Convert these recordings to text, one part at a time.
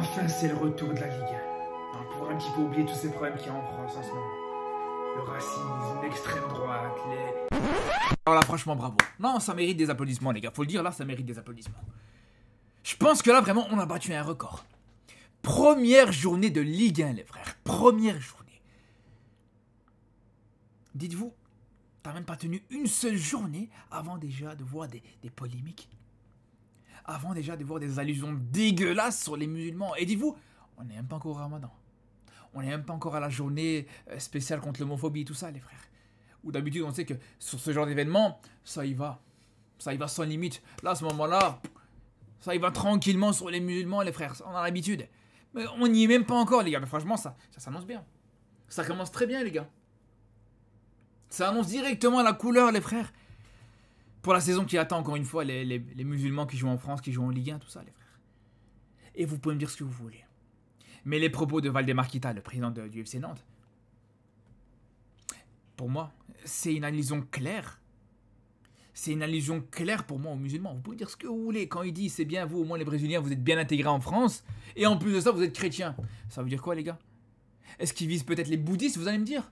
Enfin, c'est le retour de la Ligue 1. On pourra un petit peu oublier tous ces problèmes qu'il y a en France en ce moment. Le racisme, l'extrême droite, les... Alors là, franchement, bravo. Non, ça mérite des applaudissements, les gars. Faut le dire, là, ça mérite des applaudissements. Je pense que là, vraiment, on a battu un record. Première journée de Ligue 1, les frères. Première journée. Dites-vous, t'as même pas tenu une seule journée avant déjà de voir des polémiques. Avant déjà de voir des allusions dégueulasses sur les musulmans. Et dites-vous, on n'est même pas encore au Ramadan. On n'est même pas encore à la journée spéciale contre l'homophobie, tout ça, les frères. Où d'habitude, on sait que sur ce genre d'événement, ça y va. Ça y va sans limite. Là, à ce moment-là, ça y va tranquillement sur les musulmans, les frères. On a l'habitude. Mais on n'y est même pas encore, les gars. Mais franchement, ça s'annonce bien. Ça commence très bien, les gars. Ça annonce directement la couleur, les frères. Pour la saison qui attend, encore une fois, les musulmans qui jouent en France, qui jouent en Ligue 1, tout ça, les frères. Et vous pouvez me dire ce que vous voulez. Mais les propos de Valdemar Kita, le président du FC Nantes, pour moi, c'est une allusion claire. C'est une allusion claire pour moi aux musulmans. Vous pouvez dire ce que vous voulez. Quand il dit c'est bien, vous, au moins les Brésiliens, vous êtes bien intégrés en France. Et en plus de ça, vous êtes chrétiens. Ça veut dire quoi, les gars? Est-ce qu'ils visent peut-être les bouddhistes, vous allez me dire?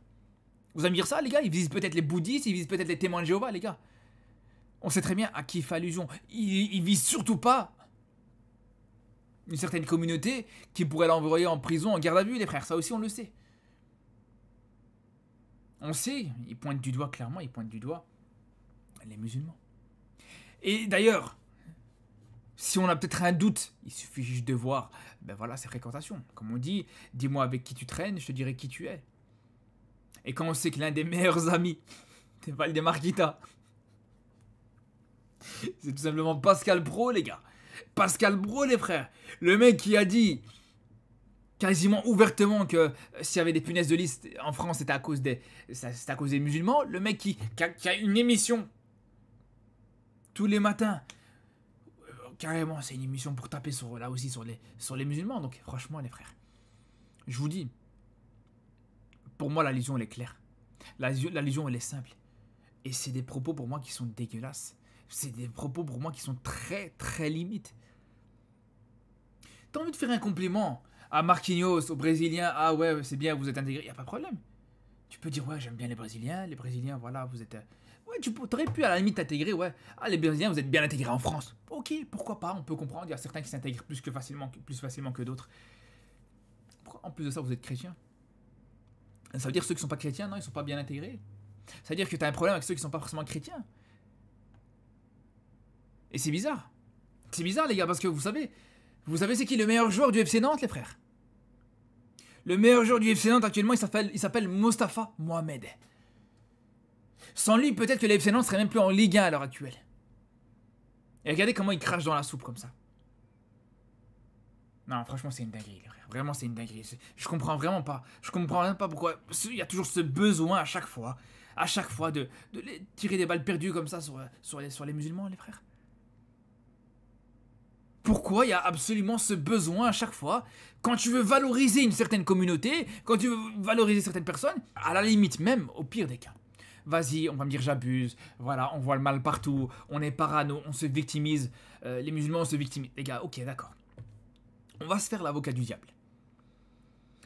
Vous allez me dire ça, les gars? Ils visent peut-être les bouddhistes, ils visent peut-être les témoins de Jéhovah, les gars. On sait très bien à qui il fait allusion. Il vise surtout pas une certaine communauté qui pourrait l'envoyer en prison, en garde à vue, les frères. Ça aussi, on le sait. On sait, il pointe du doigt, clairement, il pointe du doigt les musulmans. Et d'ailleurs, si on a peut-être un doute, il suffit juste de voir, ben voilà, ses fréquentations. Comme on dit, dis-moi avec qui tu traînes, je te dirai qui tu es. Et quand on sait que l'un des meilleurs amis, c'est Valdemar Kita, c'est tout simplement Pascal Praud, les gars. Pascal Praud, les frères. Le mec qui a dit quasiment ouvertement que s'il y avait des punaises de liste en France, c'était à cause des musulmans. Le mec qui a une émission tous les matins. Carrément, c'est une émission pour taper là aussi sur les musulmans. Donc franchement, les frères, je vous dis, pour moi, l'allusion, elle est claire. L'allusion, elle est simple. Et c'est des propos pour moi qui sont dégueulasses. C'est des propos pour moi qui sont très, très limites. T'as envie de faire un compliment à Marquinhos, aux Brésiliens, ah ouais, c'est bien, vous êtes intégrés, y a pas de problème. Tu peux dire, ouais, j'aime bien les Brésiliens, voilà, vous êtes... Ouais, tu aurais pu à la limite t'intégrer, ouais. Ah, les Brésiliens, vous êtes bien intégrés en France. Ok, pourquoi pas, on peut comprendre, il y a certains qui s'intègrent plus facilement que d'autres. En plus de ça, vous êtes chrétiens. Ça veut dire que ceux qui sont pas chrétiens, non, ils sont pas bien intégrés. Ça veut dire que t'as un problème avec ceux qui sont pas forcément chrétiens. Et c'est bizarre. C'est bizarre, les gars, parce que vous savez c'est qui le meilleur joueur du FC Nantes, les frères? Le meilleur joueur du FC Nantes actuellement, il s'appelle Mostafa Mohamed. Sans lui, peut-être que le FC Nantes serait même plus en Ligue 1 à l'heure actuelle. Et regardez comment il crache dans la soupe comme ça. Non, franchement, c'est une dinguerie, les frères. Vraiment, c'est une dinguerie. Je comprends vraiment pas. Je comprends même pas pourquoi. Il y a toujours ce besoin à chaque fois de les tirer des balles perdues comme ça sur les musulmans, les frères. Pourquoi il y a absolument ce besoin à chaque fois, quand tu veux valoriser une certaine communauté, quand tu veux valoriser certaines personnes, à la limite même, au pire des cas. Vas-y, on va me dire j'abuse, voilà, on voit le mal partout, on est parano, on se victimise, les musulmans on se victimise. Les gars, ok, d'accord. On va se faire l'avocat du diable.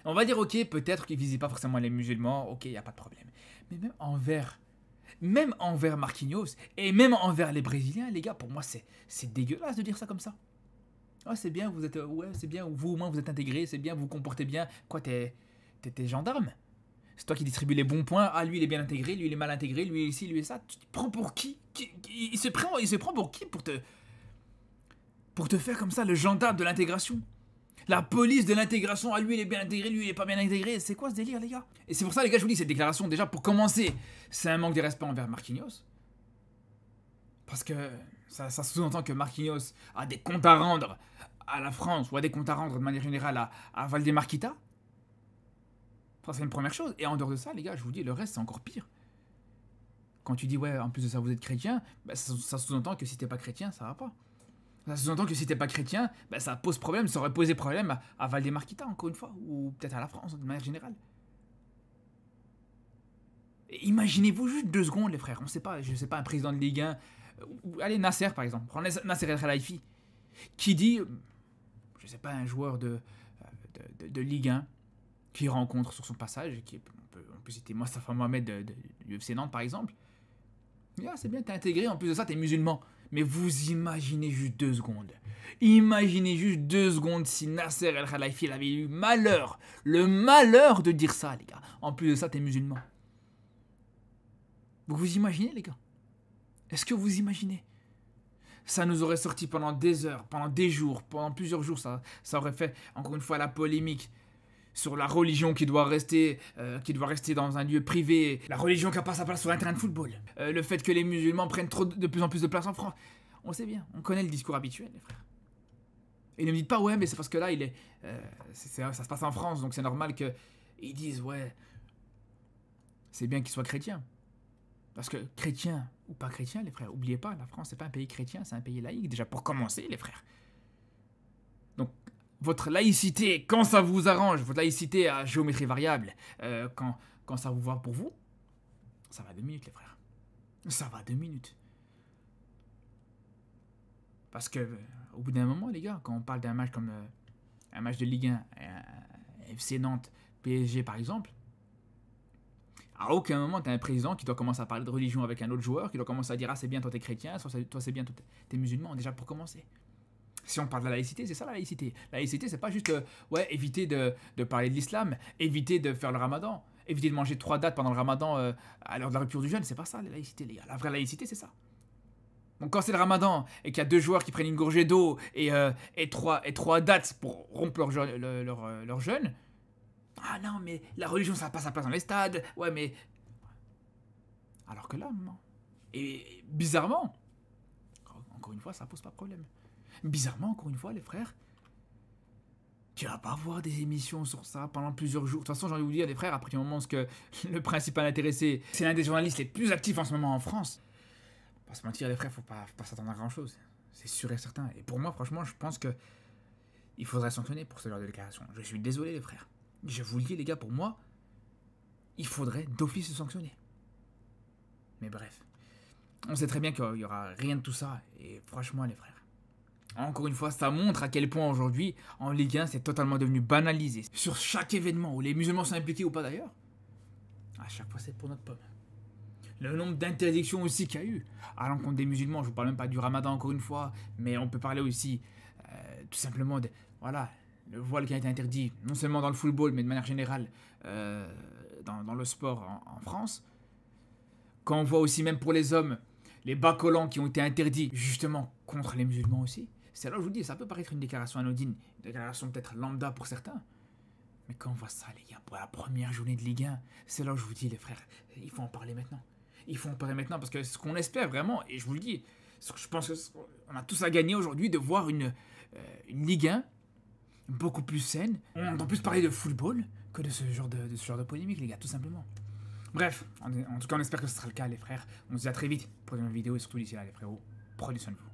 On va dire, ok, peut-être qu'ils ne visent pas forcément les musulmans, ok, il n'y a pas de problème. Mais même envers Marquinhos, et même envers les Brésiliens, les gars, pour moi, c'est dégueulasse de dire ça comme ça. Ah, c'est bien, vous êtes, ouais, c'est bien, vous au moins vous êtes intégrés, c'est bien, vous vous comportez bien. Quoi, t'es gendarme? C'est toi qui distribue les bons points. Ah, lui il est bien intégré, lui il est mal intégré, lui ici, lui et ça. Tu te prends pour qui? Il se prend pour qui pour te faire comme ça le gendarme de l'intégration? La police de l'intégration, ah lui il est bien intégré, lui il est pas bien intégré. C'est quoi ce délire, les gars? Et c'est pour ça, les gars, je vous dis, cette déclaration, déjà pour commencer, c'est un manque de respect envers Marquinhos. Parce que ça sous-entend que Marquinhos a des comptes à rendre à la France, ou a des comptes à rendre de manière générale à Valdemar Kita. Ça, c'est une première chose. Et en dehors de ça, les gars, je vous dis, le reste, c'est encore pire. Quand tu dis, ouais, en plus de ça, vous êtes chrétien, bah, ça sous-entend que si t'es pas chrétien, ça va pas. Ça sous-entend que si t'es pas chrétien, bah, ça pose problème, ça aurait posé problème à Valdemar Kita, encore une fois, ou peut-être à la France, de manière générale. Et imaginez-vous juste 2 secondes, les frères. On sait pas, je sais pas, un président de Ligue 1, allez, Nasser, par exemple. Prenez Nasser El Khelaifi, qui dit, je sais pas, un joueur de Ligue 1 qui rencontre sur son passage, on peut citer Mostafa Mohamed de l'UFC Nantes par exemple. Yeah, c'est bien, t'es intégré, en plus de ça, t'es musulman. Mais vous imaginez juste 2 secondes. Imaginez juste 2 secondes si Nasser El Khelaifi avait eu le malheur de dire ça, les gars. En plus de ça, t'es musulman. Vous imaginez, les gars? Est-ce que vous imaginez? Ça nous aurait sorti pendant des heures, pendant des jours, pendant plusieurs jours. Ça aurait fait, encore une fois, la polémique sur la religion qui doit rester dans un lieu privé, la religion qui n'a pas sa place sur un terrain de football, le fait que les musulmans prennent de plus en plus de place en France. On sait bien, on connaît le discours habituel, les frères. Et ne me dites pas, ouais, mais c'est parce que là, ça se passe en France, donc c'est normal qu'ils disent, ouais, c'est bien qu'ils soient chrétiens. Parce que chrétien ou pas chrétien, les frères, oubliez pas, la France, c'est pas un pays chrétien, c'est un pays laïque, déjà pour commencer, les frères. Donc, votre laïcité, quand ça vous arrange, votre laïcité à géométrie variable, quand ça vous va pour vous, ça va 2 minutes, les frères. Ça va 2 minutes. Parce que, au bout d'un moment, les gars, quand on parle d'un match comme un match de Ligue 1, FC Nantes, PSG par exemple, à aucun moment, tu as un président qui doit commencer à parler de religion avec un autre joueur, qui doit commencer à dire « Ah, c'est bien, toi, t'es chrétien, toi, c'est bien, toi, t'es musulman », déjà pour commencer. Si on parle de la laïcité, c'est ça la laïcité. La laïcité, c'est pas juste éviter de parler de l'islam, éviter de faire le ramadan, éviter de manger 3 dates pendant le ramadan à l'heure de la rupture du jeûne. C'est pas ça la laïcité, les gars. La vraie laïcité, c'est ça. Donc quand c'est le ramadan et qu'il y a 2 joueurs qui prennent une gorgée d'eau et 3 dates pour rompre leur jeûne, ah non, mais la religion, ça n'a pas sa place dans les stades. Ouais, mais... Alors que là, non. Et bizarrement, encore une fois, ça pose pas de problème. Bizarrement, encore une fois, les frères, tu vas pas voir des émissions sur ça pendant plusieurs jours. De toute façon, j'ai envie de vous dire, les frères, à partir du moment où le principal intéressé, c'est l'un des journalistes les plus actifs en ce moment en France. Pas se mentir, les frères, faut pas s'attendre à grand chose. C'est sûr et certain. Et pour moi, franchement, je pense que il faudrait sanctionner pour ce genre de déclaration. Je suis désolé, les frères. Je vous le dis, les gars, pour moi, il faudrait d'office se sanctionner. Mais bref, on sait très bien qu'il y aura rien de tout ça. Et franchement, les frères, encore une fois, ça montre à quel point aujourd'hui, en Ligue 1, c'est totalement devenu banalisé. Sur chaque événement où les musulmans sont impliqués ou pas d'ailleurs, à chaque fois c'est pour notre pomme. Le nombre d'interdictions aussi qu'il y a eu à l'encontre des musulmans, je vous parle même pas du ramadan encore une fois, mais on peut parler aussi tout simplement voilà, le voile qui a été interdit, non seulement dans le football, mais de manière générale dans le sport en France. Quand on voit aussi même pour les hommes, les bas collants qui ont été interdits justement contre les musulmans aussi. C'est là où je vous dis, ça peut paraître une déclaration anodine, une déclaration peut-être lambda pour certains. Mais quand on voit ça, les gars, pour la première journée de Ligue 1, c'est là où je vous dis, les frères, il faut en parler maintenant. Il faut en parler maintenant parce que ce qu'on espère vraiment, et je vous le dis, je pense qu'on a tous à gagner aujourd'hui de voir une Ligue 1 beaucoup plus saine. On entend plus parler de football que de ce genre de polémique, les gars, tout simplement. Bref, en tout cas, on espère que ce sera le cas, les frères. On se dit à très vite pour une nouvelle vidéo et surtout d'ici là, les frérots, prenez soin de vous.